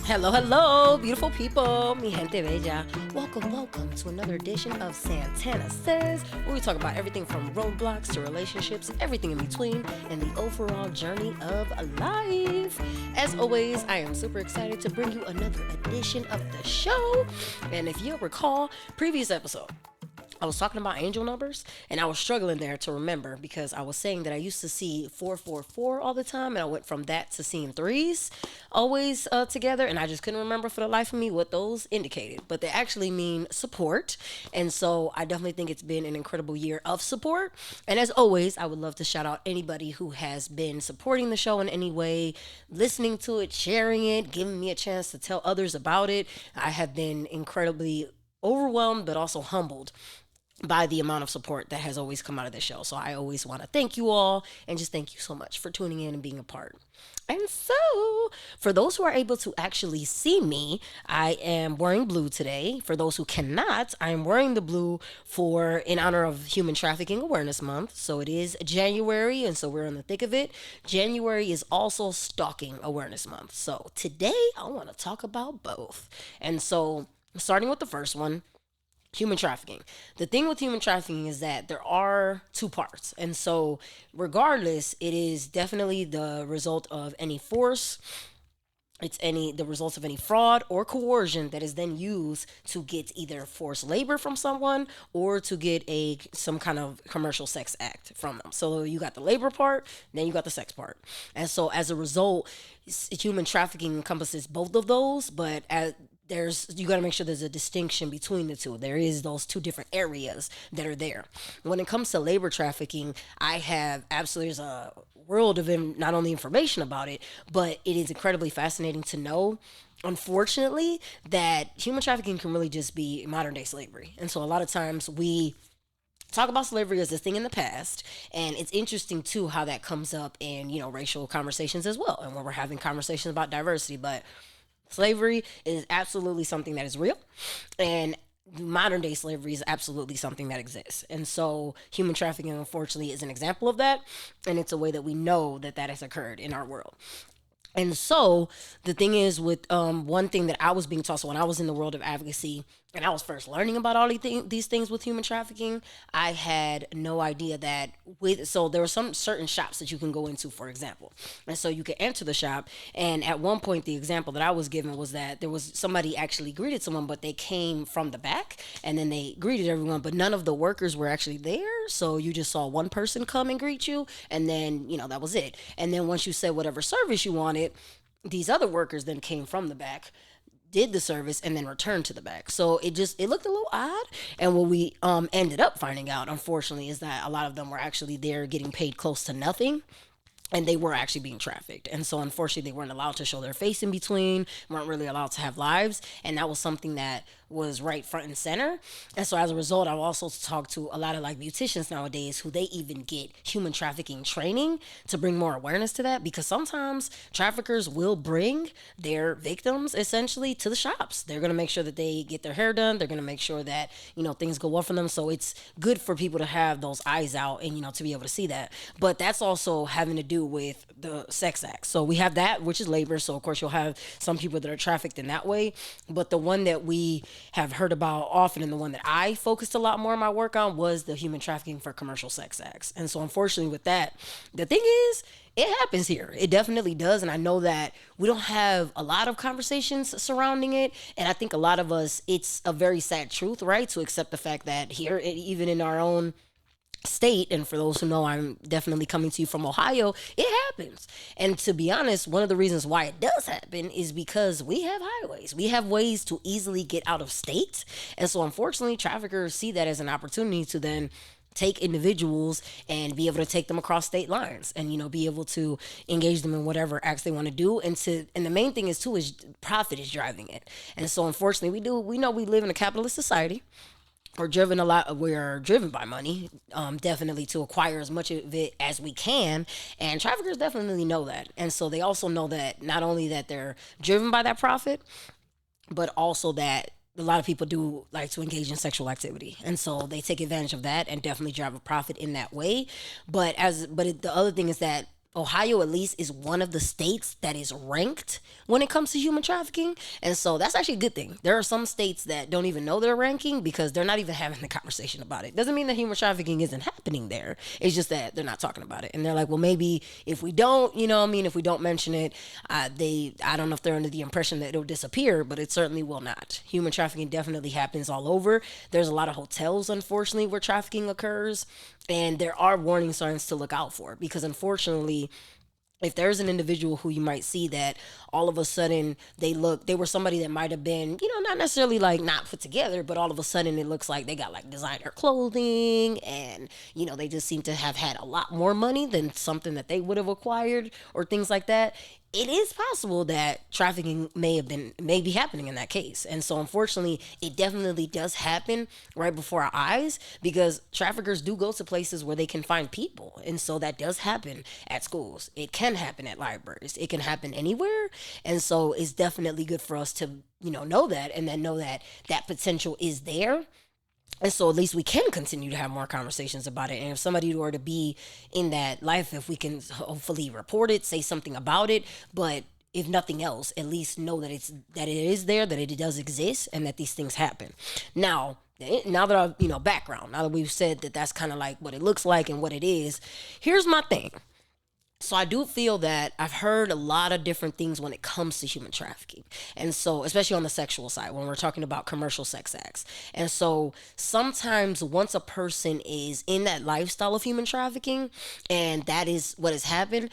Hello, hello, beautiful people, mi gente bella. Welcome to another edition of Santana Says, where we talk about everything from roadblocks to relationships, everything in between, and the overall journey of life. As always, I am super excited to bring you another edition of the show. And if you'll recall, previous episode, I was talking about angel numbers and I was struggling there to remember because I was saying that I used to see 444 all the time and I went from that to seeing threes always together and I just couldn't remember for the life of me what those indicated. But they actually mean support. And so I definitely think it's been an incredible year of support. And as always, I would love to shout out anybody who has been supporting the show in any way, listening to it, sharing it, giving me a chance to tell others about it. I have been incredibly overwhelmed but also humbled by the amount of support that has always come out of the show. So I always want to thank you all and just thank you so much for tuning in and being a part. And so, for those who are able to actually see me, I am wearing blue today. For those who cannot, I am wearing the blue for in honor of Human Trafficking Awareness Month. So it is January, and so we're in the thick of it. January is also Stalking Awareness Month. So today, I want to talk about both. And so, starting with the first one, human trafficking. The thing with human trafficking is that there are two parts. And so, regardless, it is definitely the result of any force. It's any the results of any fraud or coercion that is then used to get either forced labor from someone or to get a some kind of commercial sex act from them. So you got the labor part, then you got the sex part. And so as a result, human trafficking encompasses both of those, but as there's you got to make sure there's a distinction between the two. There is those two different areas that are there. When it comes to labor trafficking, I have absolutely there's a world of not only information about it, but it is incredibly fascinating to know, unfortunately, that human trafficking can really just be modern day slavery. And so a lot of times we talk about slavery as a thing in the past, and it's interesting too how that comes up in racial conversations as well, and when we're having conversations about diversity. But slavery is absolutely something that is real, and modern day slavery is absolutely something that exists. And so, human trafficking, unfortunately, is an example of that, and it's a way that we know that that has occurred in our world. And so the thing is with one thing that I was being taught, so when I was in the world of advocacy and I was first learning about all these things with human trafficking, I had no idea that so there were some certain shops that you can go into, for example. And so you could enter the shop. And at one point, the example that I was given was that there was somebody actually greeted someone, but they came from the back and then they greeted everyone, but none of the workers were actually there. So you just saw one person come and greet you. And then, that was it. And then once you said whatever service you wanted, these other workers then came from the back, did the service, and then returned to the back. So it looked a little odd. And what we ended up finding out, unfortunately, is that a lot of them were actually there getting paid close to nothing, and they were actually being trafficked. And so unfortunately they weren't allowed to show their face in between, weren't really allowed to have lives, and that was something that was right front and center. And so as a result, I've also talked to a lot of like beauticians nowadays who they even get human trafficking training to bring more awareness to that, because sometimes traffickers will bring their victims essentially to the shops. They're going to make sure that they get their hair done, they're going to make sure that things go well for them. So it's good for people to have those eyes out and to be able to see that. But that's also having to do with the sex act. So we have that, which is labor. So of course you'll have some people that are trafficked in that way. But the one that we have heard about often, and the one that I focused a lot more in my work on, was the human trafficking for commercial sex acts. And so unfortunately with that, the thing is, it happens here. It definitely does. And I know that we don't have a lot of conversations surrounding it. And I think a lot of us, it's a very sad truth, right? To accept the fact that here, even in our own state, and for those who know, I'm definitely coming to you from Ohio, it happens. And to be honest, one of the reasons why it does happen is because we have highways, we have ways to easily get out of state. And so unfortunately traffickers see that as an opportunity to then take individuals and be able to take them across state lines, and be able to engage them in whatever acts they want to do. And the main thing is too is profit is driving it. And so unfortunately we know we live in a capitalist society. We are driven by money, definitely, to acquire as much of it as we can. And traffickers definitely know that. And so they also know that not only that they're driven by that profit, but also that a lot of people do like to engage in sexual activity, and so they take advantage of that and definitely drive a profit in that way. The other thing is that Ohio at least is one of the states that is ranked when it comes to human trafficking. And so that's actually a good thing. There are some states that don't even know their ranking because they're not even having the conversation about it. Doesn't mean that human trafficking isn't happening there. It's just that they're not talking about it. And they're like, well, maybe if we don't, if we don't mention it, I don't know if they're under the impression that it'll disappear, but it certainly will not. Human trafficking definitely happens all over. There's a lot of hotels, unfortunately, where trafficking occurs. And there are warning signs to look out for because unfortunately, if there's an individual who you might see that all of a sudden they were somebody that might have been, not necessarily like not put together, but all of a sudden it looks like they got like designer clothing and, they just seem to have had a lot more money than something that they would have acquired or things like that. It is possible that trafficking may be happening in that case. And so unfortunately, it definitely does happen right before our eyes because traffickers do go to places where they can find people. And so that does happen at schools. It can happen at libraries. It can happen anywhere. And so it's definitely good for us to, know that and then know that that potential is there. And so at least we can continue to have more conversations about it. And if somebody were to be in that life, if we can hopefully report it, say something about it, but if nothing else, at least know that it is there, that it does exist, and that these things happen. Now that I've, background, now that we've said that that's kind of like what it looks like and what it is, here's my thing. So I do feel that I've heard a lot of different things when it comes to human trafficking. And so, especially on the sexual side, when we're talking about commercial sex acts. And so sometimes once a person is in that lifestyle of human trafficking, and that is what has happened,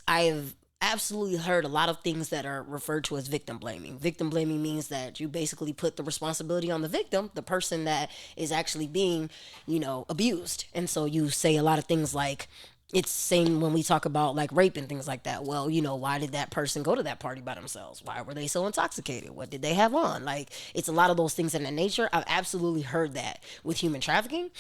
I've absolutely heard a lot of things that are referred to as victim blaming. Victim blaming means that you basically put the responsibility on the victim, the person that is actually being, abused. And so you say a lot of things like, it's same when we talk about like rape and things like that. Well, why did that person go to that party by themselves? Why were they so intoxicated? What did they have on? Like, it's a lot of those things in that nature. I've absolutely heard that with human trafficking.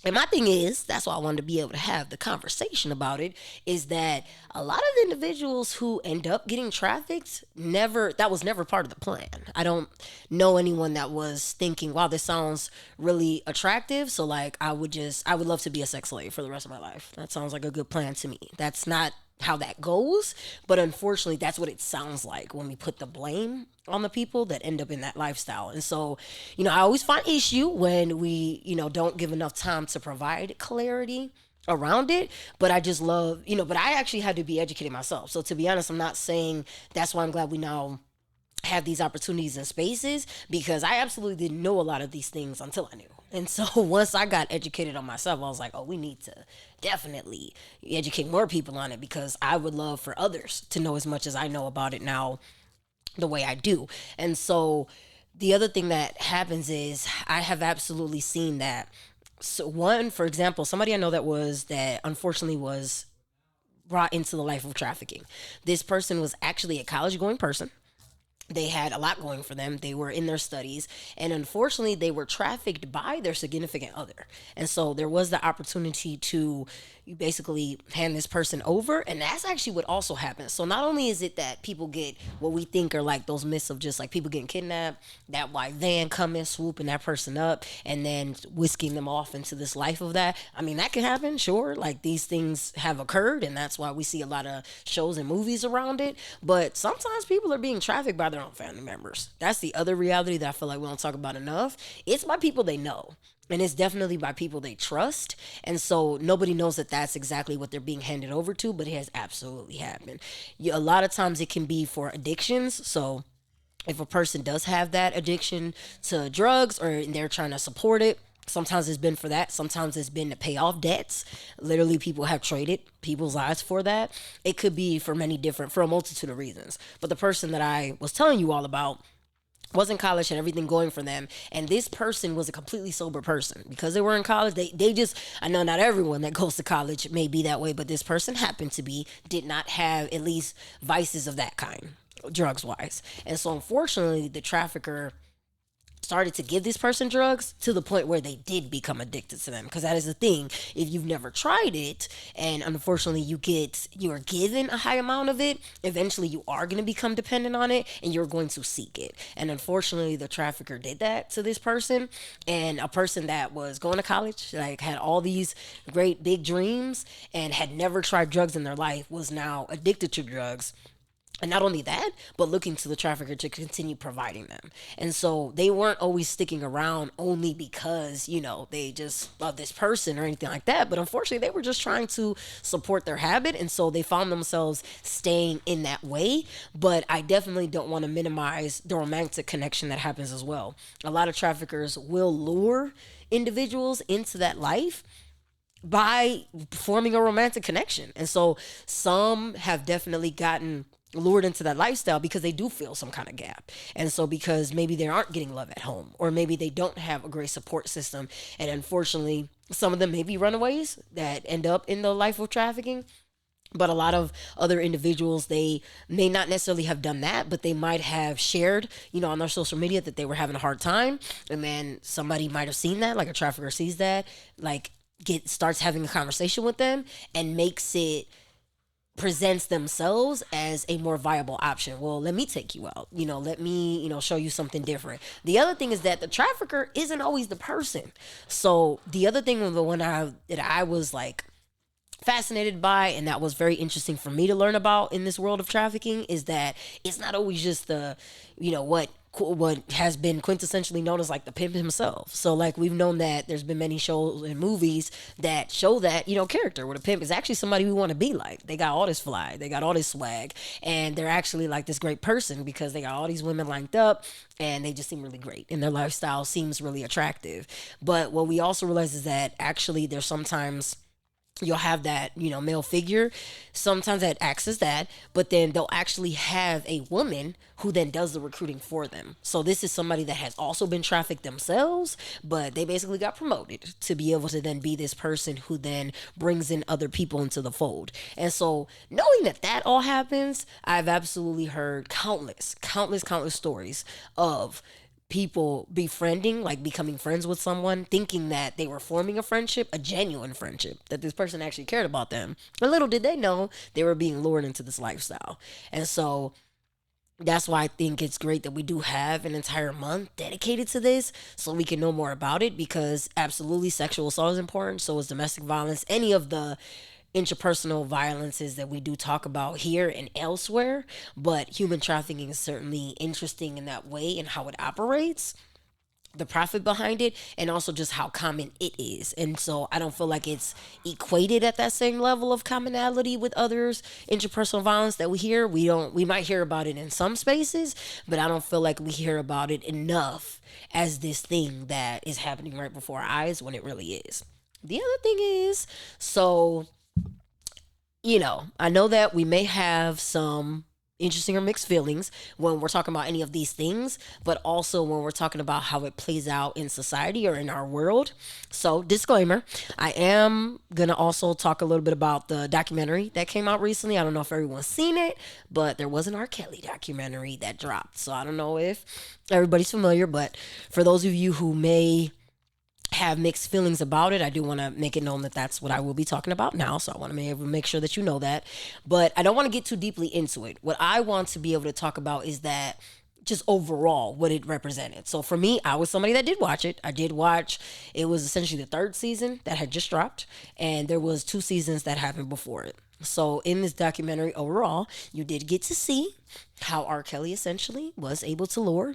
And my thing is, that's why I wanted to be able to have the conversation about it, is that a lot of individuals who end up getting trafficked, that was never part of the plan. I don't know anyone that was thinking, wow, this sounds really attractive. So like, I would love to be a sex slave for the rest of my life. That sounds like a good plan to me. That's not how that goes, but unfortunately that's what it sounds like when we put the blame on the people that end up in that lifestyle. And so, I always find issue when we, don't give enough time to provide clarity around it, but I just love, but I actually had to be educated myself. So to be honest, I'm not saying that's why I'm glad we now have these opportunities and spaces, because I absolutely didn't know a lot of these things until I knew. And so once I got educated on myself, I was like, oh, we need to definitely educate more people on it, because I would love for others to know as much as I know about it now the way I do. And so the other thing that happens is I have absolutely seen that. So one, for example, somebody I know that unfortunately was brought into the life of trafficking. This person was actually a college going person. They had a lot going for them. They were in their studies, and unfortunately they were trafficked by their significant other. And so there was the opportunity to basically hand this person over, and that's actually what also happens. So not only is it that people get what we think are like those myths of just like people getting kidnapped, that white van coming, swooping that person up, and then whisking them off into this life of that. I mean, that can happen, sure. Like, these things have occurred, and that's why we see a lot of shows and movies around it. But sometimes people are being trafficked by their own family members. That's the other reality that I feel like we don't talk about enough. It's by people they know. And it's definitely by people they trust. And so nobody knows that that's exactly what they're being handed over to, but it has absolutely happened. A lot of times it can be for addictions. So if a person does have that addiction to drugs, or they're trying to support it, sometimes it's been for that. Sometimes it's been to pay off debts. Literally, people have traded people's lives for that. It could be for a multitude of reasons. But the person that I was telling you all about was in college, had everything going for them, and this person was a completely sober person. Because they were in college, they just, I know not everyone that goes to college may be that way, but this person happened to be, did not have at least vices of that kind, drugs wise. And so unfortunately the trafficker started to give this person drugs to the point where they did become addicted to them, because that is the thing. If you've never tried it and unfortunately you are given a high amount of it, eventually you are going to become dependent on it and you're going to seek it. And unfortunately the trafficker did that to this person, and a person that was going to college, like had all these great big dreams and had never tried drugs in their life, was now addicted to drugs. And not only that, but looking to the trafficker to continue providing them. And so they weren't always sticking around only because, they just love this person or anything like that. But unfortunately, they were just trying to support their habit. And so they found themselves staying in that way. But I definitely don't want to minimize the romantic connection that happens as well. A lot of traffickers will lure individuals into that life by forming a romantic connection. And so some have definitely gotten lured into that lifestyle because they do feel some kind of gap. And so because maybe they aren't getting love at home, or maybe they don't have a great support system, and unfortunately some of them may be runaways that end up in the life of trafficking. But a lot of other individuals, they may not necessarily have done that, but they might have shared, on their social media that they were having a hard time. And then somebody might have seen that, like a trafficker sees that, like starts having a conversation with them and presents themselves as a more viable option. Well, let me take you out. Let me, show you something different. The other thing is that the trafficker isn't always the person. So the other thing, the one that I was like fascinated by, and that was very interesting for me to learn about in this world of trafficking, is that it's not always just the, what has been quintessentially known as like the pimp himself. So like we've known that there's been many shows and movies that show that, character where the pimp is actually somebody we want to be like. They got all this fly, they got all this swag, and they're actually like this great person because they got all these women lined up and they just seem really great and their lifestyle seems really attractive. But what we also realize is that actually there's sometimes you'll have that, male figure sometimes that acts as that, but then they'll actually have a woman who then does the recruiting for them. So this is somebody that has also been trafficked themselves, but they basically got promoted to be able to then be this person who then brings in other people into the fold. And so knowing that all happens, I've absolutely heard countless stories of people befriending, like becoming friends with someone, thinking that they were forming a friendship, a genuine friendship, that this person actually cared about them. And little did they know they were being lured into this lifestyle. And so that's why I think it's great that we do have an entire month dedicated to this so we can know more about it, because absolutely sexual assault is important. So is domestic violence, any of the interpersonal violences that we do talk about here and elsewhere. But human trafficking is certainly interesting in that way and how it operates, the profit behind it, and also just how common it is. And so I don't feel like it's equated at that same level of commonality with others interpersonal violence that we hear. We might hear about it in some spaces, but I don't feel like we hear about it enough as this thing that is happening right before our eyes when it really is. The other thing is, so I know that we may have some interesting or mixed feelings when we're talking about any of these things, but also when we're talking about how it plays out in society or in our world. So disclaimer, I am going to also talk a little bit about the documentary that came out recently. I don't know if everyone's seen it, but there was an R. Kelly documentary that dropped. So I don't know if everybody's familiar, but for those of you who may have mixed feelings about it, I do want to make it known that that's what I will be talking about now. So I want to make sure that you know that. But I don't want to get too deeply into it. What I want to be able to talk about is that just overall what it represented. So for me, I was somebody that did watch it. I did watch, it was essentially the third season that had just dropped, and there was 2 seasons that happened before it. So in this documentary overall, you did get to see how R. Kelly essentially was able to lure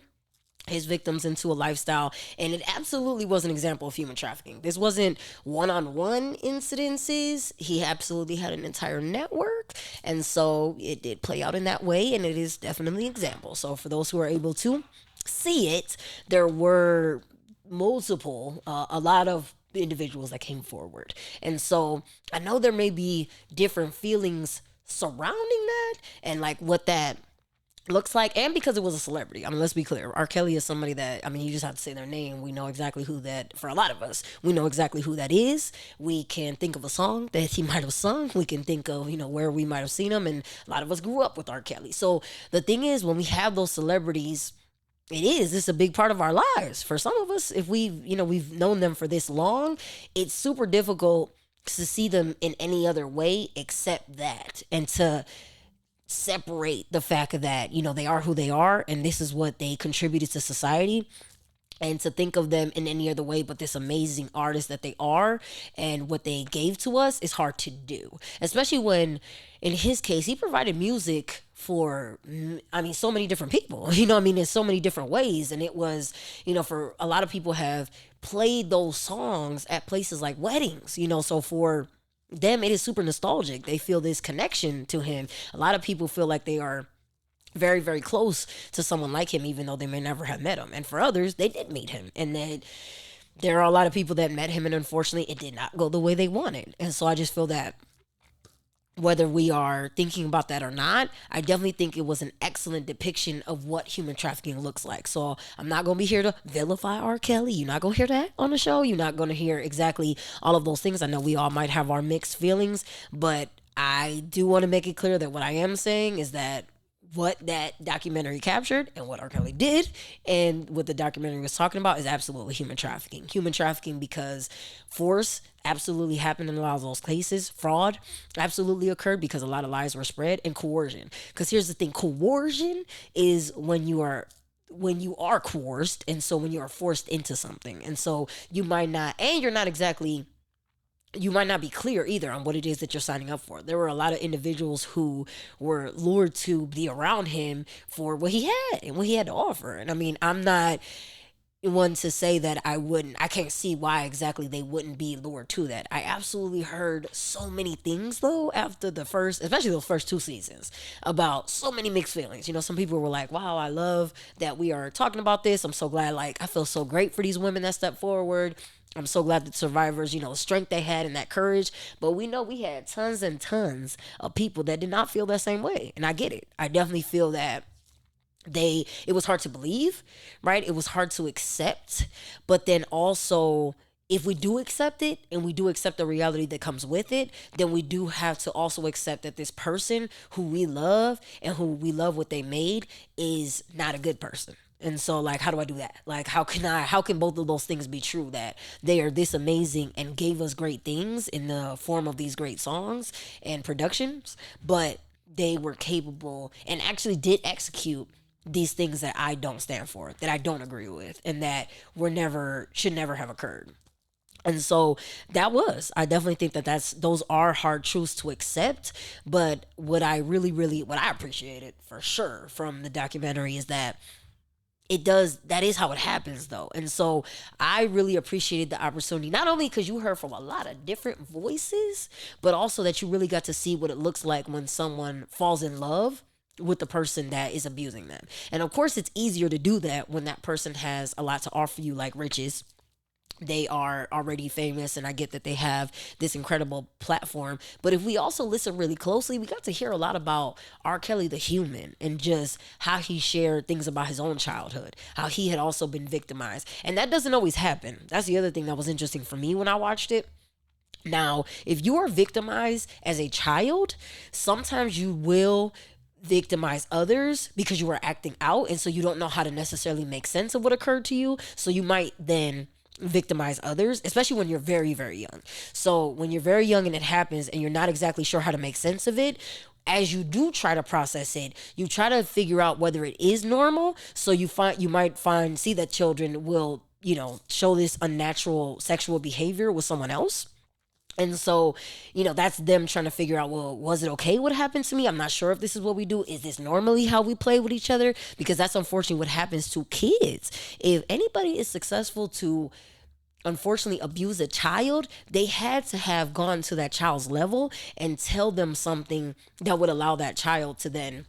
his victims into a lifestyle, and it absolutely was an example of human trafficking. This wasn't one-on-one incidences. He absolutely had an entire network, and so it did play out in that way, and it is definitely an example. So for those who are able to see it, there were multiple, a lot of individuals that came forward. And so I know there may be different feelings surrounding that and like what that looks like, and because it was a celebrity. I mean, let's be clear. R. Kelly is somebody that, I mean, you just have to say their name. We know exactly who that, for a lot of us, we know exactly who that is. We can think of a song that he might have sung. We can think of, where we might have seen him. And a lot of us grew up with R. Kelly. So the thing is, when we have those celebrities It is. It's a big part of our lives. For some of us, if we've known them for this long, it's super difficult to see them in any other way except that, and to separate the fact that, they are who they are and this is what they contributed to society, and to think of them in any other way but this amazing artist that they are and what they gave to us is hard to do. Especially when, in his case, he provided music for, I mean, so many different people, in so many different ways. And it was, for a lot of people have played those songs at places like weddings, so for them, it is super nostalgic. They feel this connection to him. A lot of people feel like they are very, very close to someone like him, even though they may never have met him. And for others, they did meet him. And then there are a lot of people that met him, and unfortunately, it did not go the way they wanted. And so I just feel that whether we are thinking about that or not, I definitely think it was an excellent depiction of what human trafficking looks like. So I'm not going to be here to vilify R. Kelly. You're not going to hear that on the show. You're not going to hear exactly all of those things. I know we all might have our mixed feelings, but I do want to make it clear that what I am saying is that what that documentary captured and what R. Kelly did and what the documentary was talking about is absolutely human trafficking. Human trafficking because force absolutely happened in a lot of those cases. Fraud absolutely occurred because a lot of lies were spread, and coercion. Because here's the thing, coercion is when you are coerced, and so when you are forced into something. And so you might not, and you're not exactly, you might not be clear either on what it is that you're signing up for. There were a lot of individuals who were lured to be around him for what he had and what he had to offer. And I mean, I'm not one to say that I can't see why exactly they wouldn't be lured to that. I absolutely heard so many things though after especially those first two seasons, about so many mixed feelings. Some people were like, wow, I love that we are talking about this. I'm so glad, I feel so great for these women that stepped forward. I'm so glad that survivors, the strength they had and that courage. But we know we had tons and tons of people that did not feel that same way. And I get it. I definitely feel that it was hard to believe, right? It was hard to accept. But then also, if we do accept it and we do accept the reality that comes with it, then we do have to also accept that this person who we love and who we love what they made is not a good person. And so, how do I do that? How can both of those things be true, that they are this amazing and gave us great things in the form of these great songs and productions, but they were capable and actually did execute these things that I don't stand for, that I don't agree with, and that should never have occurred. And so I definitely think that those are hard truths to accept. But what I appreciated for sure from the documentary is that that is how it happens though. And so I really appreciated the opportunity, not only because you heard from a lot of different voices, but also that you really got to see what it looks like when someone falls in love with the person that is abusing them. And of course, it's easier to do that when that person has a lot to offer you, like riches. They are already famous, and I get that they have this incredible platform. But if we also listen really closely, we got to hear a lot about R. Kelly the human, and just how he shared things about his own childhood, how he had also been victimized. And that doesn't always happen. That's the other thing that was interesting for me when I watched it. Now, if you are victimized as a child, sometimes you will victimize others because you are acting out, and so you don't know how to necessarily make sense of what occurred to you. So you might then victimize others, especially when you're very, very young. So when you're very young and it happens and you're not exactly sure how to make sense of it, as you do try to process it, you try to figure out whether it is normal. So you might see that children will, show this unnatural sexual behavior with someone else. And so, that's them trying to figure out, well, was it okay what happened to me? I'm not sure if this is what we do. Is this normally how we play with each other? Because that's unfortunately what happens to kids. If anybody is successful to unfortunately abuse a child, they had to have gone to that child's level and tell them something that would allow that child to then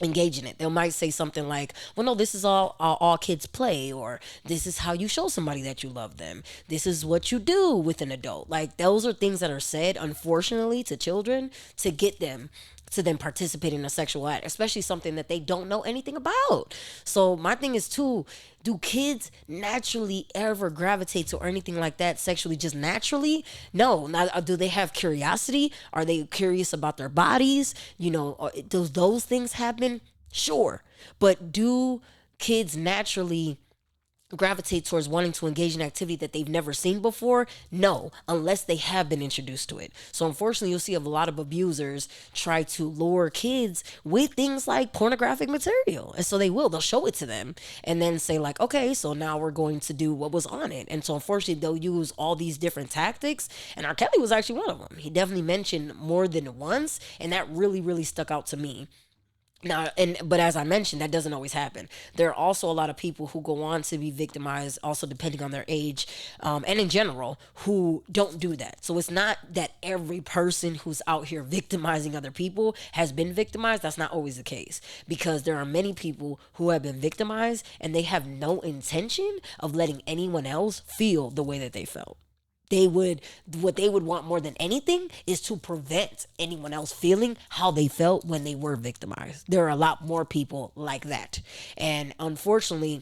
engage in it. They might say something like, well, no, this is all kids play, or this is how you show somebody that you love them. This is what you do with an adult. Those are things that are said, unfortunately, to children to get them to then participate in a sexual act, especially something that they don't know anything about. So my thing is too, do kids naturally ever gravitate to or anything like that sexually, just naturally? No. Now, do they have curiosity? Are they curious about their bodies? Does those things happen? Sure. But do kids naturally gravitate towards wanting to engage in activity that they've never seen before? No, unless they have been introduced to it. So unfortunately, you'll see a lot of abusers try to lure kids with things like pornographic material. And so they'll show it to them and then say like, okay, so now we're going to do what was on it. And so unfortunately, they'll use all these different tactics. And R. Kelly was actually one of them. He definitely mentioned more than once. And that really, really stuck out to me. Now, but as I mentioned, that doesn't always happen. There are also a lot of people who go on to be victimized, also depending on their age, and in general, who don't do that. So it's not that every person who's out here victimizing other people has been victimized. That's not always the case, because there are many people who have been victimized and they have no intention of letting anyone else feel the way that they felt. What they would want more than anything is to prevent anyone else feeling how they felt when they were victimized. There are a lot more people like that. And unfortunately,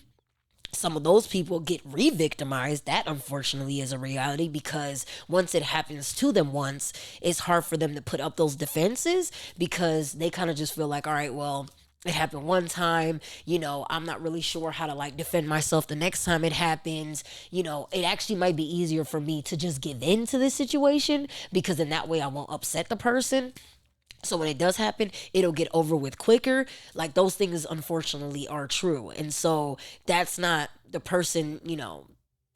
some of those people get re-victimized. That unfortunately is a reality, because once it happens to them once, it's hard for them to put up those defenses, because they kind of just feel like, all right, well, it happened one time, I'm not really sure how to like defend myself the next time it happens. It actually might be easier for me to just give in to this situation, because in that way I won't upset the person. So when it does happen, it'll get over with quicker. Like, those things unfortunately are true. And so that's not the person,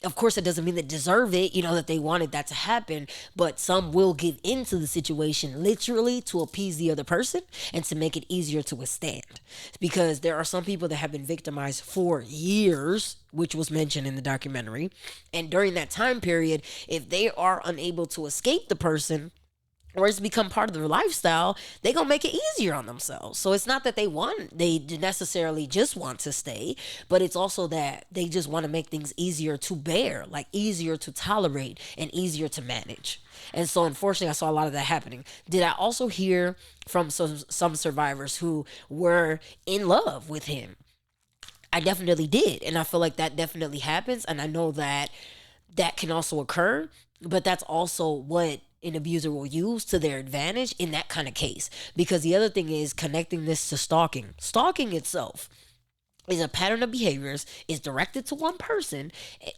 of course, it doesn't mean they deserve it, that they wanted that to happen, but some will give into the situation literally to appease the other person and to make it easier to withstand. Because there are some people that have been victimized for years, which was mentioned in the documentary. And during that time period, if they are unable to escape the person, or it's become part of their lifestyle, they gonna make it easier on themselves. So it's not that they necessarily just want to stay, but it's also that they just want to make things easier to bear, like easier to tolerate and easier to manage. And so unfortunately, I saw a lot of that happening. Did I also hear from some survivors who were in love with him? I definitely did. And I feel like that definitely happens. And I know that can also occur, but that's also what an abuser will use to their advantage in that kind of case. Because the other thing is connecting this to stalking. Stalking itself is a pattern of behaviors, is directed to one person,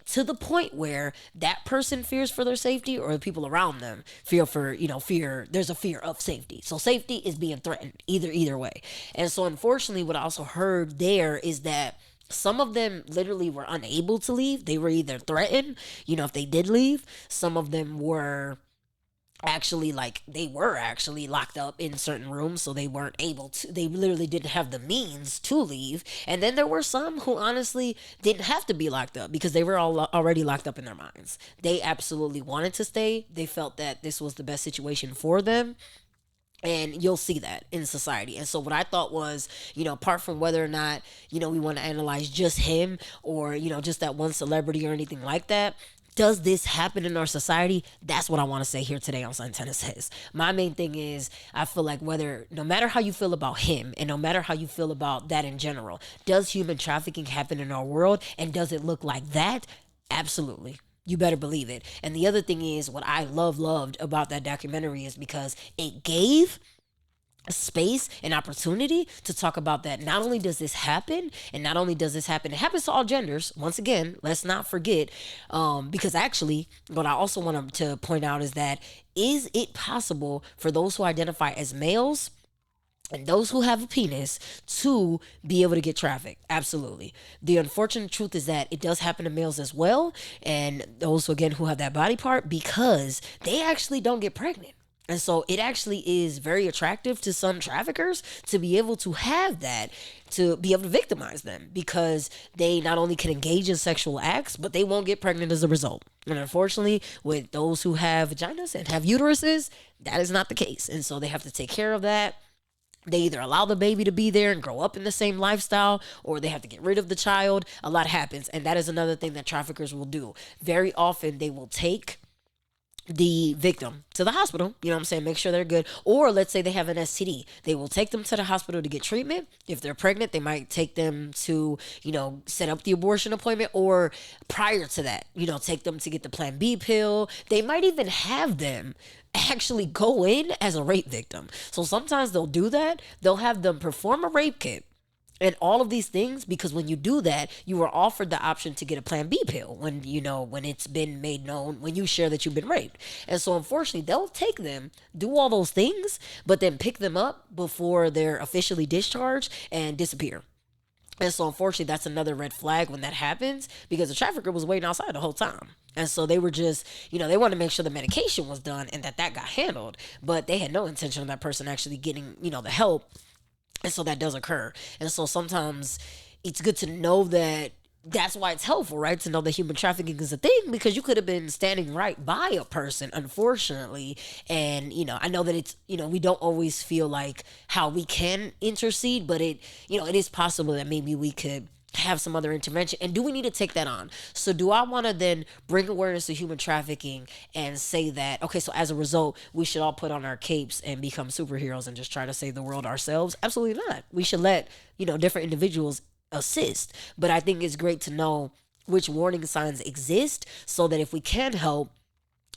to the point where that person fears for their safety, or the people around them fear, there's a fear of safety. So safety is being threatened either way. And so unfortunately, what I also heard there is that some of them literally were unable to leave. They were either threatened, if they did leave. Some of them were actually locked up in certain rooms, so they literally didn't have the means to leave. And then there were some who honestly didn't have to be locked up, because they were already locked up in their minds. They absolutely wanted to stay. They felt that this was the best situation for them. And you'll see that in society. And so what I thought was, apart from whether or not, we want to analyze just him, or, just that one celebrity or anything like that, does this happen in our society? That's what I want to say here today on Santana Says. My main thing is, I feel like no matter how you feel about him, and no matter how you feel about that in general, does human trafficking happen in our world? And does it look like that? Absolutely. You better believe it. And the other thing is, what I loved about that documentary is because it gave space and opportunity to talk about that. Not only does this happen, and not only does this happen, it happens to all genders. Once again, let's not forget, because actually, what I also want to point out is that, is it possible for those who identify as males and those who have a penis to be able to get trafficked? Absolutely. The unfortunate truth is that it does happen to males as well, and those again who have that body part, because they actually don't get pregnant. And so it actually is very attractive to some traffickers to be able to have that, to be able to victimize them, because they not only can engage in sexual acts, but they won't get pregnant as a result. And unfortunately, with those who have vaginas and have uteruses, that is not the case. And so they have to take care of that. They either allow the baby to be there and grow up in the same lifestyle, or they have to get rid of the child. A lot happens. And that is another thing that traffickers will do. Very often they will take the victim to the hospital, make sure they're good. Or let's say they have an STD. They will take them to the hospital to get treatment. If they're pregnant, they might take them to, set up the abortion appointment, or prior to that, take them to get the Plan B pill. They might even have them actually go in as a rape victim. So sometimes they'll do that. They'll have them perform a rape kit, And all of these things, because when you do that, you are offered the option to get a plan B pill when, when it's been made known, when you share that you've been raped. And so unfortunately, they'll take them, do all those things, but then pick them up before they're officially discharged and disappear. And so unfortunately, that's another red flag when that happens, because the trafficker was waiting outside the whole time. And so they were just, they wanted to make sure the medication was done and that got handled, but they had no intention of that person actually getting, the help. And so that does occur. And so sometimes it's good to know that that's why it's helpful, right? To know that human trafficking is a thing, because you could have been standing right by a person, unfortunately. And, I know that it's, we don't always feel like how we can intercede, but it is possible that maybe we could have some other intervention. And do we need to take that on? So do I want to then bring awareness to human trafficking and say that, okay, so as a result, we should all put on our capes and become superheroes and just try to save the world ourselves? Absolutely not. We should let, different individuals assist. But I think it's great to know which warning signs exist, so that if we can help,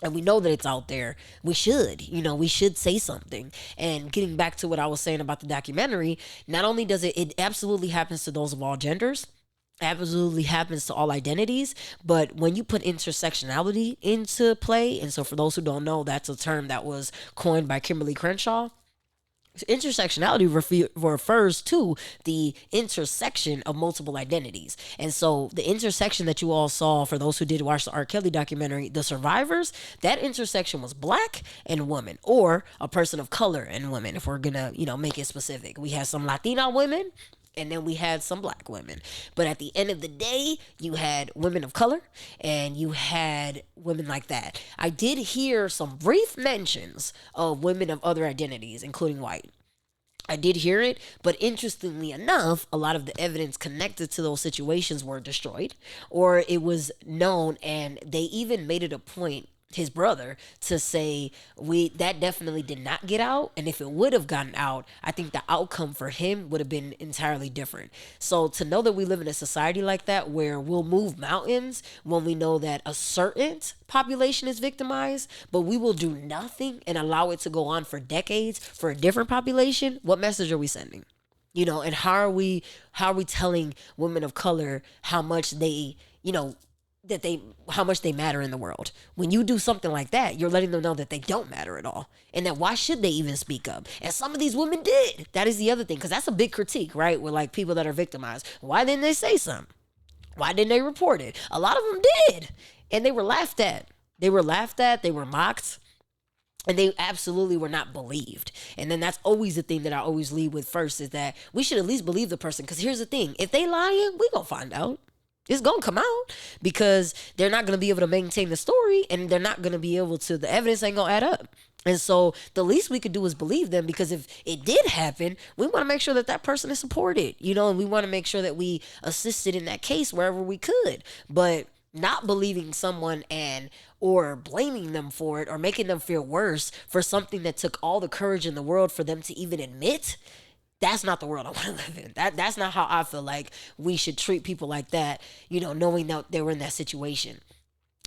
and we know that it's out there, we should say something. And getting back to what I was saying about the documentary, not only does it absolutely happens to those of all genders, absolutely happens to all identities, but when you put intersectionality into play, and so for those who don't know, that's a term that was coined by Kimberly Crenshaw. Intersectionality refers to the intersection of multiple identities. And so the intersection that you all saw, for those who did watch the R. Kelly documentary, The Survivors, that intersection was black and woman, or a person of color and women, if we're gonna, make it specific. We had some Latina women, and then we had some black women. But at the end of the day, you had women of color and you had women like that. I did hear some brief mentions of women of other identities, including white. I did hear it, but interestingly enough, a lot of the evidence connected to those situations were destroyed, or it was known, and they even made it a point, his brother, to say that definitely did not get out, and if it would have gotten out, I think the outcome for him would have been entirely different. So to know that we live in a society like that, where we'll move mountains when we know that a certain population is victimized, but we will do nothing and allow it to go on for decades for a different population, what message are we sending? And how are we telling women of color how much they, how much they matter in the world? When you do something like that, you're letting them know that they don't matter at all, and that why should they even speak up? And some of these women did. That is the other thing, because that's a big critique, right? With like people that are victimized, why didn't they say something? Why didn't they report it? A lot of them did, and they were laughed at. They were mocked, and they absolutely were not believed. And then that's always the thing that I always lead with first, is that we should at least believe the person, because here's the thing: if they lying, we gonna find out. It's going to come out, because they're not going to be able to maintain the story, and they're not going to be able to, the evidence ain't going to add up. And so the least we could do is believe them, because if it did happen, we want to make sure that that person is supported, and we want to make sure that we assisted in that case wherever we could. But not believing someone or blaming them for it, or making them feel worse for something that took all the courage in the world for them to even admit, that's not the world I want to live in. That's not how I feel like we should treat people like that, knowing that they were in that situation.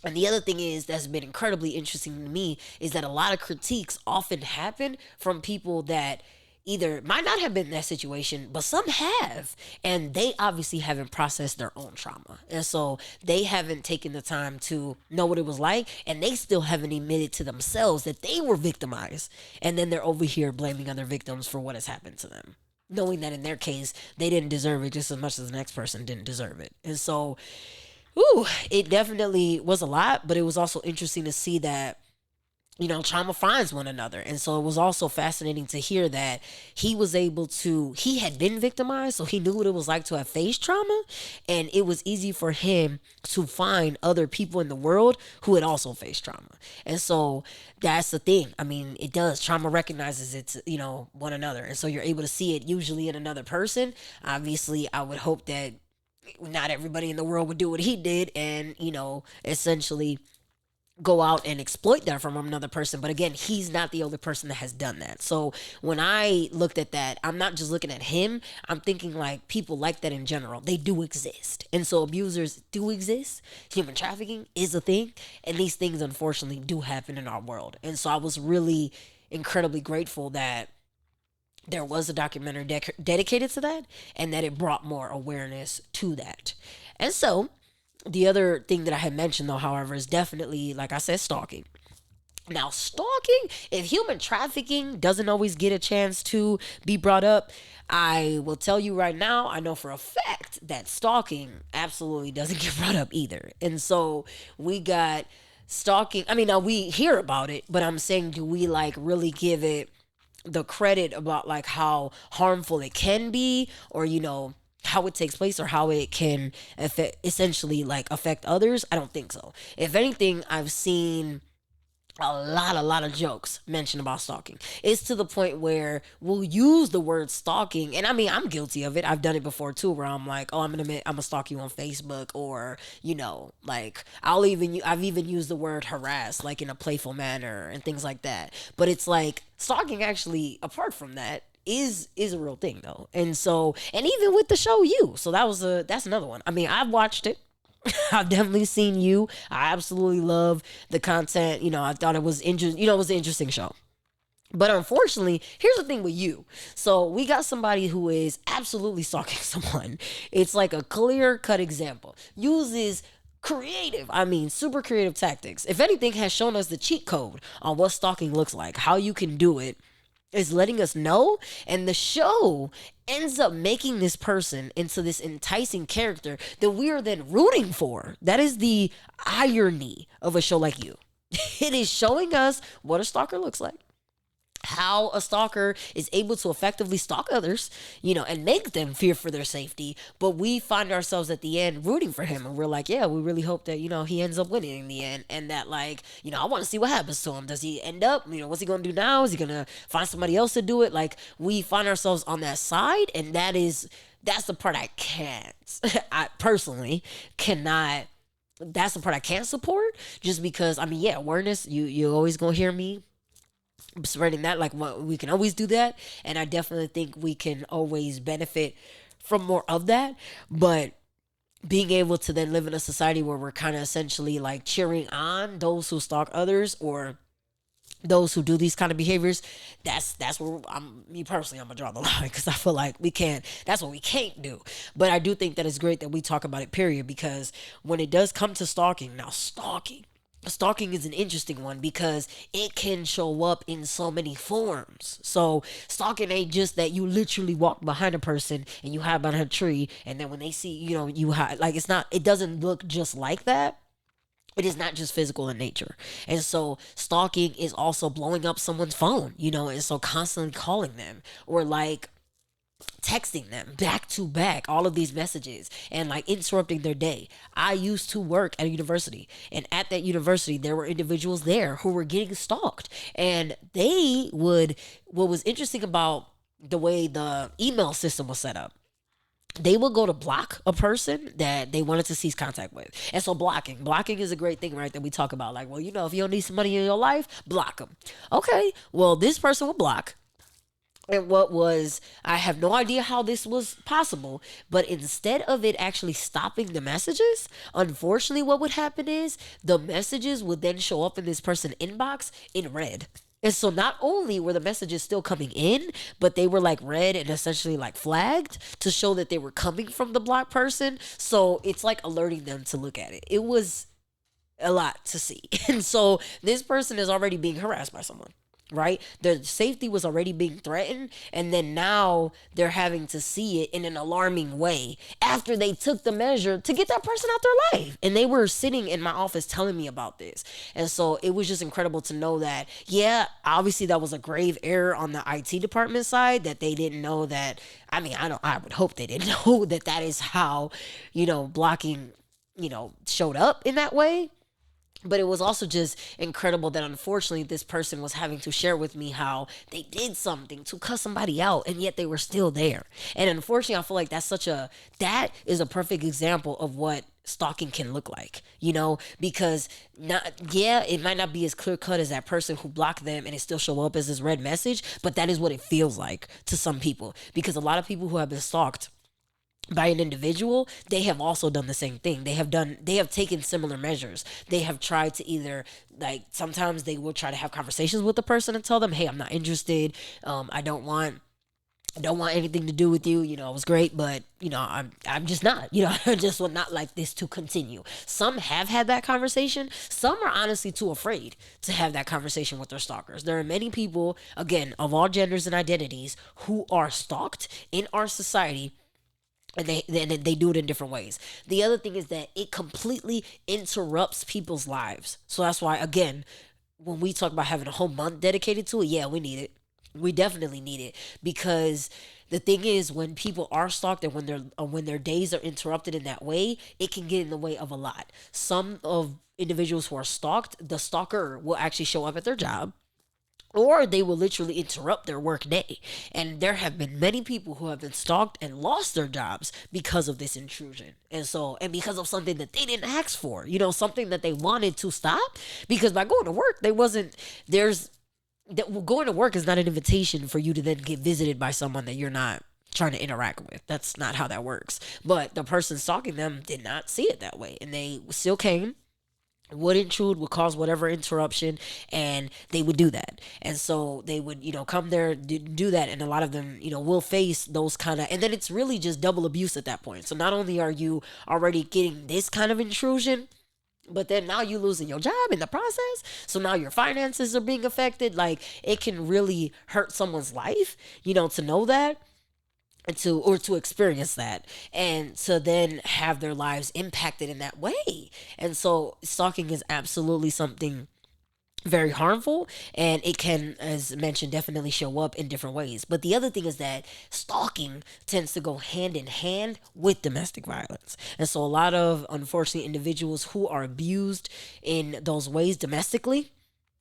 And the other thing is, that's been incredibly interesting to me, is that a lot of critiques often happen from people that either might not have been in that situation, but some have, and they obviously haven't processed their own trauma. And so they haven't taken the time to know what it was like, and they still haven't admitted to themselves that they were victimized. And then they're over here blaming other victims for what has happened to them, knowing that in their case, they didn't deserve it just as much as the next person didn't deserve it. And so, it definitely was a lot, but it was also interesting to see that, trauma finds one another. And so it was also fascinating to hear that he had been victimized, so he knew what it was like to have faced trauma. And it was easy for him to find other people in the world who had also faced trauma. And so that's the thing. I mean, it does. Trauma recognizes it's, one another. And so you're able to see it usually in another person. Obviously, I would hope that not everybody in the world would do what he did and, essentially go out and exploit that from another person. But again, he's not the only person that has done that. So when I looked at that, I'm not just looking at him. I'm thinking like people like that in general. They do exist. And so abusers do exist. Human trafficking is a thing. And these things, unfortunately, do happen in our world. And so I was really incredibly grateful that there was a documentary dedicated to that, and that it brought more awareness to that. And so, the other thing that I had mentioned, though, however, is definitely, like I said, stalking. Now, stalking, if human trafficking doesn't always get a chance to be brought up, I will tell you right now, I know for a fact that stalking absolutely doesn't get brought up either. And so we got stalking. I mean, now we hear about it, but I'm saying, do we like really give it the credit about like how harmful it can be, or how it takes place, or how it can affect, essentially like affect others? I don't think so. If anything, I've seen a lot of jokes mentioned about stalking. It's to the point where we'll use the word stalking, and I mean, I'm guilty of it. I've done it before too, where I'm like, oh, I'm gonna stalk you on Facebook, or like I've even used the word harass, like in a playful manner and things like that. But it's like stalking actually, apart from that, is a real thing though. And so, and even with the show You, so that's another one. I mean, I've watched it. I've definitely seen You. I absolutely love the content. I thought it was interesting. It was an interesting show. But unfortunately, here's the thing with You. So we got somebody who is absolutely stalking someone. It's like a clear cut example. Uses creative, I mean, super creative tactics. If anything, has shown us the cheat code on what stalking looks like, how you can do it, is letting us know. And the show ends up making this person into this enticing character that we are then rooting for. That is the irony of a show like You. It is showing us what a stalker looks like, how a stalker is able to effectively stalk others, and make them fear for their safety. But we find ourselves at the end rooting for him, and we're like, yeah, we really hope that he ends up winning in the end, and that, like, I want to see what happens to him. Does he end up, what's he gonna do now? Is he gonna find somebody else to do it? Like, we find ourselves on that side, and that's the part I can't. I personally cannot. That's the part I can't support, just because, I mean, yeah, awareness. You always gonna hear me spreading that, like, what we can always do that, and I definitely think we can always benefit from more of that. But being able to then live in a society where we're kind of essentially like cheering on those who stalk others, or those who do these kind of behaviors, that's where me personally, I'm gonna draw the line, because I feel like we can't. That's what we can't do. But I do think that it's great that we talk about it, period, because when it does come to stalking, now stalking is an interesting one, because it can show up in so many forms. So stalking ain't just that you literally walk behind a person and you hide behind a tree, and then when they see you hide. Like, it's not. It doesn't look just like that. It is not just physical in nature. And so stalking is also blowing up someone's phone, and so constantly calling them, or like texting them back to back all of these messages, and like interrupting their day. I used to work at a university, and at that university there were individuals there who were getting stalked, and what was interesting about the way the email system was set up, they will go to block a person that they wanted to cease contact with. And so blocking is a great thing, right, that we talk about. Like, well, if you don't need somebody in your life, block them. Okay, well, this person will block. And I have no idea how this was possible, but instead of it actually stopping the messages, unfortunately, what would happen is the messages would then show up in this person's inbox in red. And so not only were the messages still coming in, but they were like red and essentially like flagged to show that they were coming from the blocked person. So it's like alerting them to look at it. It was a lot to see. And so this person is already being harassed by someone, right? Their safety was already being threatened, and then now they're having to see it in an alarming way after they took the measure to get that person out their life. And they were sitting in my office telling me about this. And so it was just incredible to know that, yeah, obviously that was a grave error on the IT department side, that they didn't know that. I mean, I would hope they didn't know that is how, blocking, showed up in that way. But it was also just incredible that unfortunately this person was having to share with me how they did something to cut somebody out, and yet they were still there. And unfortunately, I feel like that is a perfect example of what stalking can look like, because it might not be as clear cut as that person who blocked them and it still show up as this red message, but that is what it feels like to some people, because a lot of people who have been stalked by an individual, they have also done the same thing. They have taken similar measures. They have tried to either, like, sometimes they will try to have conversations with the person and tell them, hey, I'm not interested. I don't want don't want anything to do with you. It was great, but I'm just not. I just would not like this to continue. Some have had that conversation. Some are honestly too afraid to have that conversation with their stalkers. There are many people, again, of all genders and identities, who are stalked in our society, and they do it in different ways. The other thing is that it completely interrupts people's lives. So that's why, again, when we talk about having a whole month dedicated to it, yeah, we need it. We definitely need it, because the thing is, when people are stalked and when their days are interrupted in that way, it can get in the way of a lot. Some of individuals who are stalked, the stalker will actually show up at their job, or they will literally interrupt their work day. And there have been many people who have been stalked and lost their jobs because of this intrusion. And because of something that they didn't ask for, something that they wanted to stop. Because by going to work, going to work is not an invitation for you to then get visited by someone that you're not trying to interact with. That's not how that works. But the person stalking them did not see it that way. And they still came, would intrude, would cause whatever interruption, and they would do that. And so they would, come there, do that, and a lot of them, will face those kind of, and then it's really just double abuse at that point. So not only are you already getting this kind of intrusion, but then now you losing your job in the process. So now your finances are being affected. Like, it can really hurt someone's life, to know that, to experience that, and to then have their lives impacted in that way. And so stalking is absolutely something very harmful, and it can, as mentioned, definitely show up in different ways. But the other thing is that stalking tends to go hand in hand with domestic violence. And so a lot of, unfortunately, individuals who are abused in those ways domestically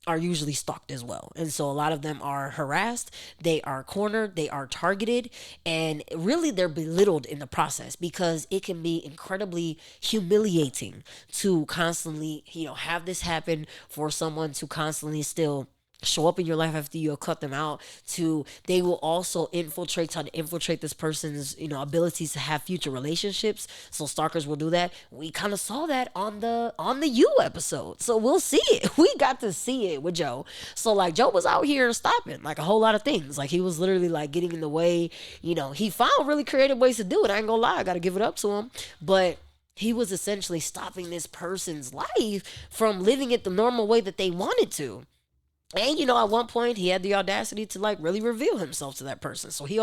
are usually stalked as well. And so a lot of them are harassed, they are cornered, they are targeted, and really they're belittled in the process, because it can be incredibly humiliating to constantly, have this happen, for someone to constantly still show up in your life after you cut them out. To They will also try to infiltrate this person's abilities to have future relationships. So stalkers will do that. We kind of saw that on the You episode, so we'll see it. We got to see it with Joe. So like, Joe was out here stopping like a whole lot of things. Like, he was literally like getting in the way. He found really creative ways to do it. I ain't gonna lie, I gotta give it up to him. But he was essentially stopping this person's life from living it the normal way that they wanted to. And at one point he had the audacity to like really reveal himself to that person. So he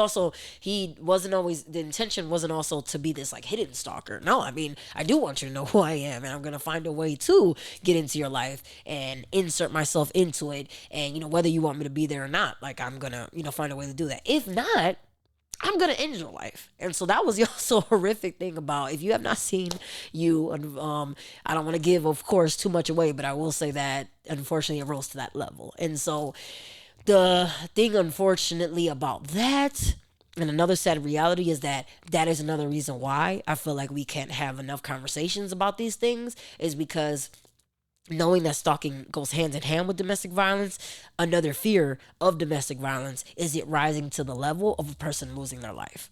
wasn't always, the intention wasn't also to be this like hidden stalker. No, I mean, I do want you to know who I am, and I'm gonna find a way to get into your life and insert myself into it. And whether you want me to be there or not, like, I'm gonna find a way to do that. If not, I'm gonna end your life. And so that was the also horrific thing about, if you have not seen You, I don't want to give, of course, too much away, but I will say that unfortunately it rose to that level. And so the thing, unfortunately, about that, and another sad reality, is that that is another reason why I feel like we can't have enough conversations about these things, is because knowing that stalking goes hand in hand with domestic violence, another fear of domestic violence is it rising to the level of a person losing their life.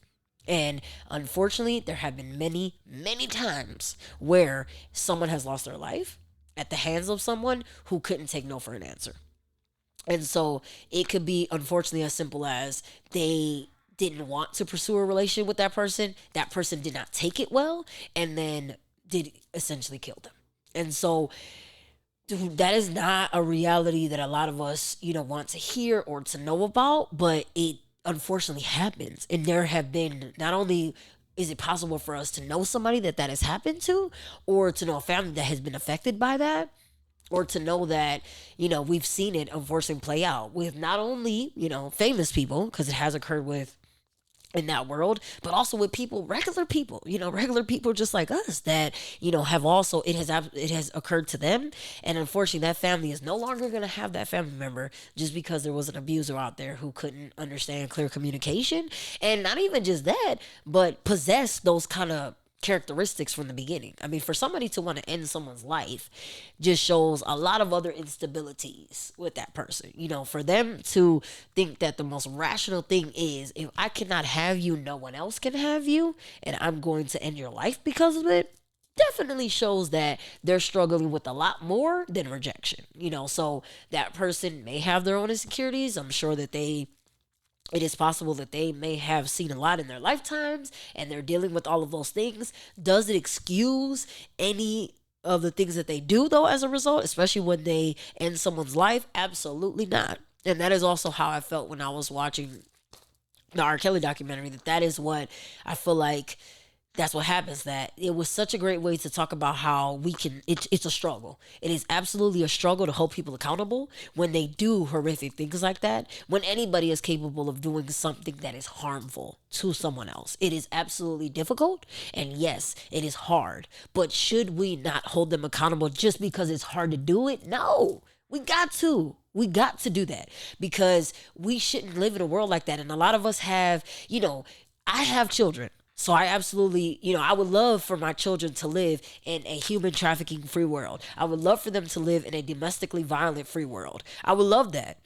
And unfortunately, there have been many, many times where someone has lost their life at the hands of someone who couldn't take no for an answer. And so it could be, unfortunately, as simple as they didn't want to pursue a relationship with that person did not take it well, and then did essentially kill them. And so, dude, that is not a reality that a lot of us, want to hear or to know about, but it unfortunately happens. And there have been, not only is it possible for us to know somebody that has happened to, or to know a family that has been affected by that, or to know that, we've seen it unfortunately play out with not only, famous people, because it has occurred with in that world, but also with people, regular people just like us, that have also, it has occurred to them. And unfortunately, that family is no longer going to have that family member, just because there was an abuser out there who couldn't understand clear communication, and not even just that, but possess those kind of characteristics from the beginning. I mean, for somebody to want to end someone's life just shows a lot of other instabilities with that person. For them to think that the most rational thing is, if I cannot have you, no one else can have you, and I'm going to end your life because of it, definitely shows that they're struggling with a lot more than rejection. So that person may have their own insecurities. I'm sure that they It is possible that they may have seen a lot in their lifetimes and they're dealing with all of those things. Does it excuse any of the things that they do, though, as a result, especially when they end someone's life? Absolutely not. And that is also how I felt when I was watching the R. Kelly documentary. That is what I feel like, that's what happens. That it was such a great way to talk about how we can, it's a struggle. It is absolutely a struggle to hold people accountable when they do horrific things like that, when anybody is capable of doing something that is harmful to someone else. It is absolutely difficult, and yes, it is hard, but should we not hold them accountable just because it's hard to do it? No, we got to do that, because we shouldn't live in a world like that. And a lot of us have, I have children. So I absolutely, I would love for my children to live in a human trafficking free world. I would love for them to live in a domestically violent free world. I would love that.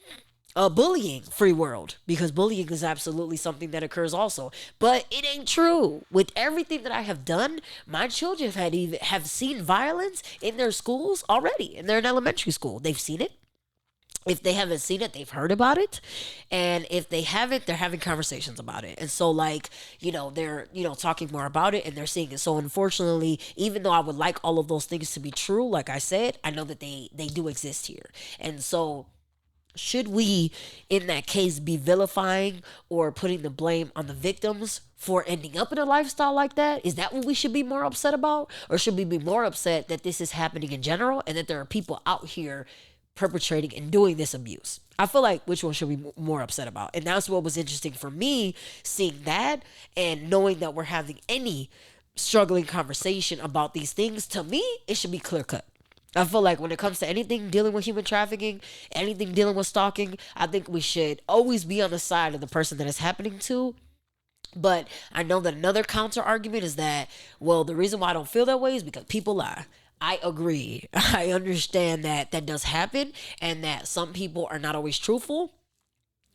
A bullying free world, because bullying is absolutely something that occurs also. But it ain't true. With everything that I have done, my children have seen violence in their schools already, and they're in elementary school. They've seen it. If they haven't seen it, they've heard about it. And if they haven't, they're having conversations about it. And so, like, they're, talking more about it, and they're seeing it. So unfortunately, even though I would like all of those things to be true, like I said, I know that they do exist here. And so, should we, in that case, be vilifying or putting the blame on the victims for ending up in a lifestyle like that? Is that what we should be more upset about? Or should we be more upset that this is happening in general, and that there are people out here perpetrating and doing this abuse? I feel like, which one should we be more upset about? And that's what was interesting for me, seeing that and knowing that we're having any struggling conversation about these things. To me, it should be clear cut. I feel like when it comes to anything dealing with human trafficking, anything dealing with stalking, I think we should always be on the side of the person that it's happening to. But I know that another counter argument is that, well, the reason why I don't feel that way is because people lie. I agree. I understand that that does happen, and that some people are not always truthful.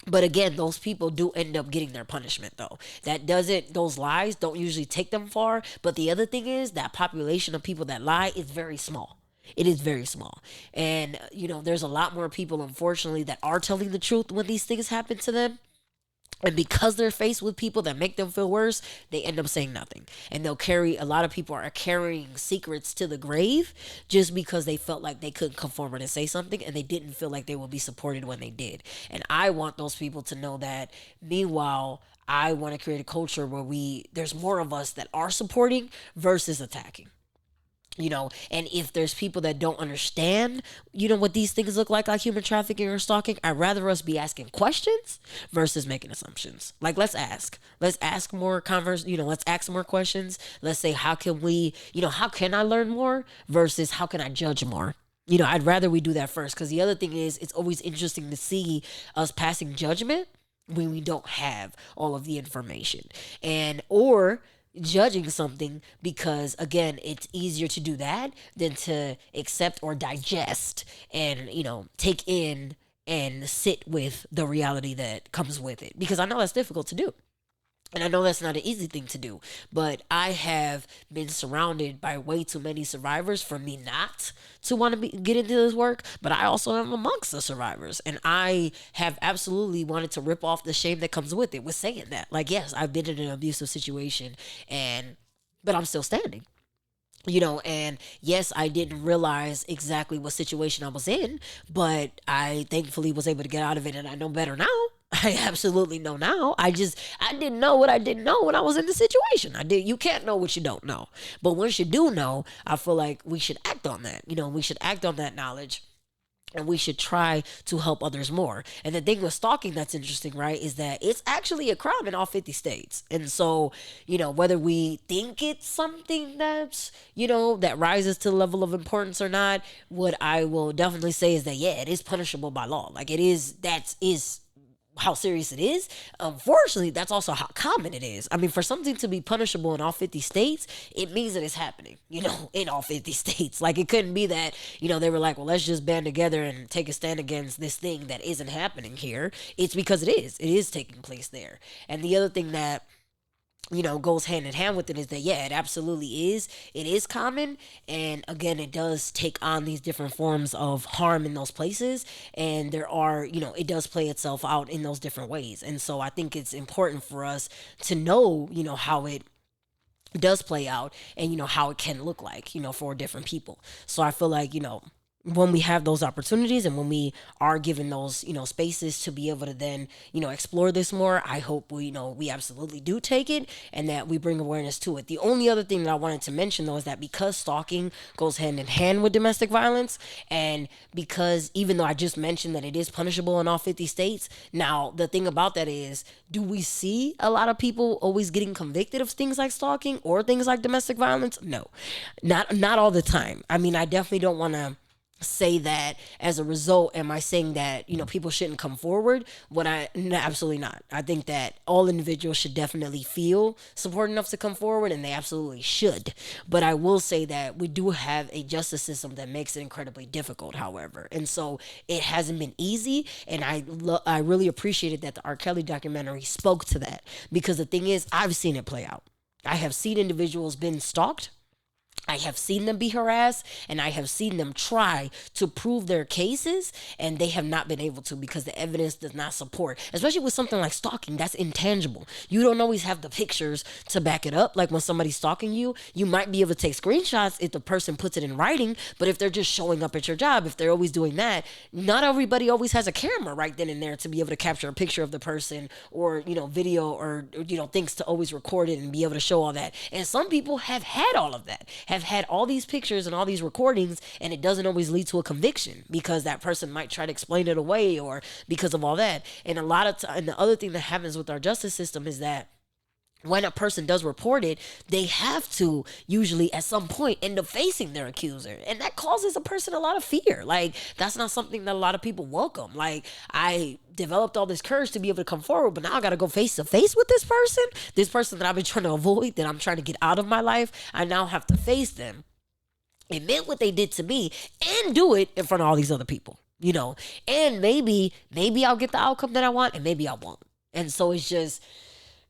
But again, those people do end up getting their punishment, though. Those lies don't usually take them far. But the other thing is that population of people that lie is very small. It is very small. And, there's a lot more people, unfortunately, that are telling the truth when these things happen to them. And because they're faced with people that make them feel worse, they end up saying nothing. And a lot of people are carrying secrets to the grave just because they felt like they couldn't come forward and say something, and they didn't feel like they would be supported when they did. And I want those people to know that. Meanwhile, I want to create a culture where there's more of us that are supporting versus attacking. And if there's people that don't understand, what these things look like human trafficking or stalking, I'd rather us be asking questions versus making assumptions. Like, let's ask more let's ask more questions. Let's say, how can how can I learn more versus how can I judge more? I'd rather we do that first, because the other thing is, it's always interesting to see us passing judgment when we don't have all of the information, or judging something, because again, it's easier to do that than to accept or digest and take in and sit with the reality that comes with it, because I know that's difficult to do. And I know that's not an easy thing to do, but I have been surrounded by way too many survivors for me not to want to get into this work. But I also am amongst the survivors, and I have absolutely wanted to rip off the shame that comes with it with saying that. Like, yes, I've been in an abusive situation, but I'm still standing. And yes, I didn't realize exactly what situation I was in, but I thankfully was able to get out of it, and I know better now. I absolutely know now. I didn't know what I didn't know when I was in the situation. You can't know what you don't know. But once you do know, I feel like we should act on that. We should act on that knowledge, and we should try to help others more. And the thing with stalking that's interesting, right, is that it's actually a crime in all 50 states. And so, whether we think it's something that's, that rises to the level of importance or not, what I will definitely say is that, yeah, it is punishable by law. Like, that is how serious it is. Unfortunately, that's also how common it is. I mean, for something to be punishable in all 50 states, it means that it's happening, in all 50 states. Like, it couldn't be that, they were like, well, let's just band together and take a stand against this thing that isn't happening here. It's because it is taking place there. And the other thing that goes hand in hand with it is that, yeah, it absolutely is. It is common. And again, it does take on these different forms of harm in those places. And there are, it does play itself out in those different ways. And so I think it's important for us to know, how it does play out and, how it can look like, for different people. So I feel like, when we have those opportunities and when we are given those spaces to be able to then explore this more, I hope we absolutely do take it and that we bring awareness to it. The only other thing that I wanted to mention though is that because stalking goes hand in hand with domestic violence, and because even though I just mentioned that it is punishable in all 50 states, now the thing about that is, do we see a lot of people always getting convicted of things like stalking or things like domestic violence? No, not all the time. I mean, I definitely don't want to say that as a result am I saying that people shouldn't come forward. No, absolutely not. I think that all individuals should definitely feel support enough to come forward, and they absolutely should. But I will say that we do have a justice system that makes it incredibly difficult, however, and so it hasn't been easy. And I really appreciated that the R. Kelly documentary spoke to that, because the thing is, I've seen it play out. I have seen individuals been stalked. I have seen them be harassed, and I have seen them try to prove their cases, and they have not been able to because the evidence does not support, especially with something like stalking. That's intangible. You don't always have the pictures to back it up. Like when somebody's stalking you, you might be able to take screenshots if the person puts it in writing, but if they're just showing up at your job, if they're always doing that, not everybody always has a camera right then and there to be able to capture a picture of the person, or, video, or, things to always record it and be able to show all that. And some people have had all of that, have had all these pictures and all these recordings, and it doesn't always lead to a conviction because that person might try to explain it away or because of all that. And a lot of and the other thing that happens with our justice system is that when a person does report it, they have to usually at some point end up facing their accuser. And that causes a person a lot of fear. Like, that's not something that a lot of people welcome. Like, I developed all this courage to be able to come forward, but now I got to go face to face with this person that I've been trying to avoid, that I'm trying to get out of my life. I now have to face them, admit what they did to me, and do it in front of all these other people, and maybe I'll get the outcome that I want, and maybe I won't. And so it's just,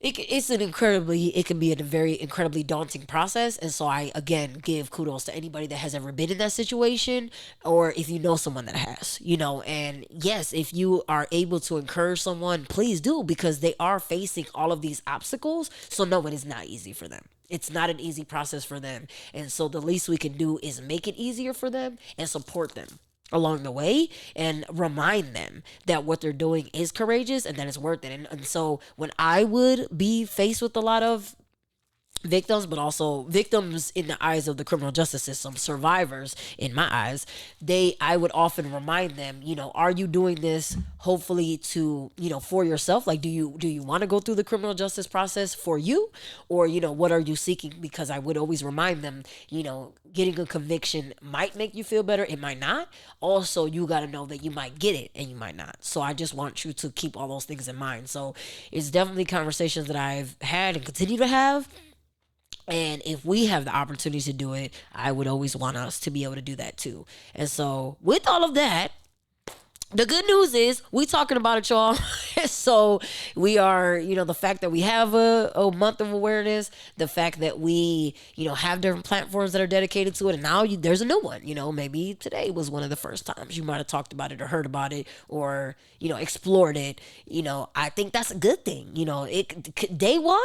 it can be a very incredibly daunting process. And so I, again, give kudos to anybody that has ever been in that situation, or if you know someone that has, and yes, if you are able to encourage someone, please do, because they are facing all of these obstacles. So no, it is not easy for them. It's not an easy process for them. And so the least we can do is make it easier for them and support them along the way and remind them that what they're doing is courageous and that it's worth it. And so when I would be faced with a lot of victims, but also victims in the eyes of the criminal justice system, survivors in my eyes, I would often remind them, are you doing this hopefully to, for yourself? Like, do you want to go through the criminal justice process for you? Or, what are you seeking? Because I would always remind them, getting a conviction might make you feel better. It might not. Also, you got to know that you might get it and you might not. So I just want you to keep all those things in mind. So it's definitely conversations that I've had and continue to have. And if we have the opportunity to do it, I would always want us to be able to do that too. And so with all of that, the good news is we talking about it, y'all. So we are, the fact that we have a month of awareness, the fact that we, have different platforms that are dedicated to it. And now there's a new one, maybe today was one of the first times you might have talked about it or heard about it or, explored it. I think that's a good thing. Day one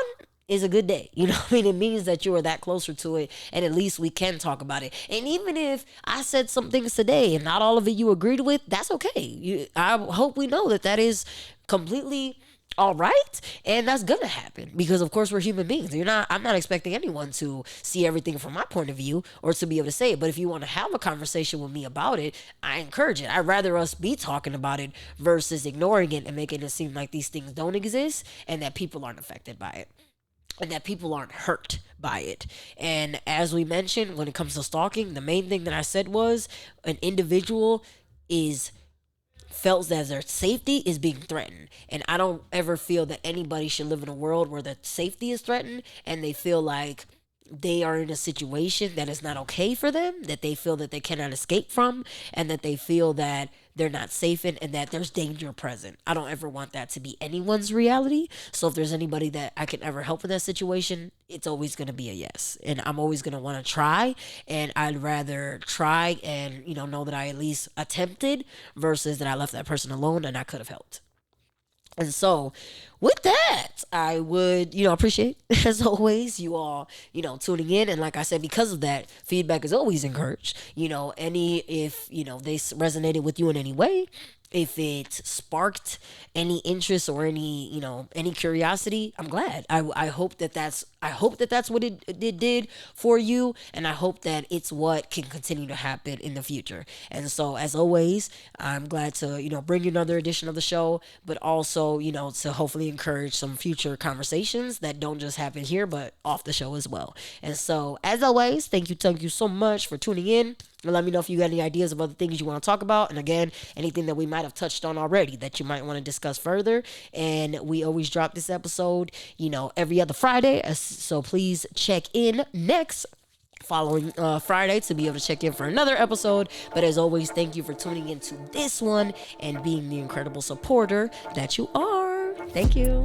is a good day. It means that you are that closer to it, and at least we can talk about it. And even if I said some things today and not all of it you agreed with, that's okay. I hope we know that is completely all right, and that's gonna happen because of course we're human beings. I'm not expecting anyone to see everything from my point of view or to be able to say it. But if you want to have a conversation with me about it, I encourage it. I'd rather us be talking about it versus ignoring it and making it seem like these things don't exist and that people aren't affected by it and that people aren't hurt by it. And as we mentioned, when it comes to stalking, the main thing that I said was an individual is felt that their safety is being threatened. And I don't ever feel that anybody should live in a world where their safety is threatened and they feel like they are in a situation that is not okay for them, that they feel that they cannot escape from, and that they feel that they're not safe in, and that there's danger present. I don't ever want that to be anyone's reality. So if there's anybody that I can ever help in that situation, it's always going to be a yes. And I'm always going to want to try. And I'd rather try and, know that I at least attempted versus that I left that person alone and I could have helped. And so, with that, I would, appreciate, as always, you all, tuning in. And like I said, because of that, feedback is always encouraged. If, they resonated with you in any way, if it sparked any interest or any curiosity, I'm glad. I hope that that's what it did for you, and I hope that it's what can continue to happen in the future. And so, as always, I'm glad to bring you another edition of the show, but also to hopefully encourage some future conversations that don't just happen here, but off the show as well. And so, as always, thank you so much for tuning in. And let me know if you got any ideas of other things you want to talk about. And again, anything that we might have touched on already that you might want to discuss further. And we always drop this episode, every other Friday. So please check in next following Friday to be able to check in for another episode. But as always, thank you for tuning into this one and being the incredible supporter that you are. Thank you.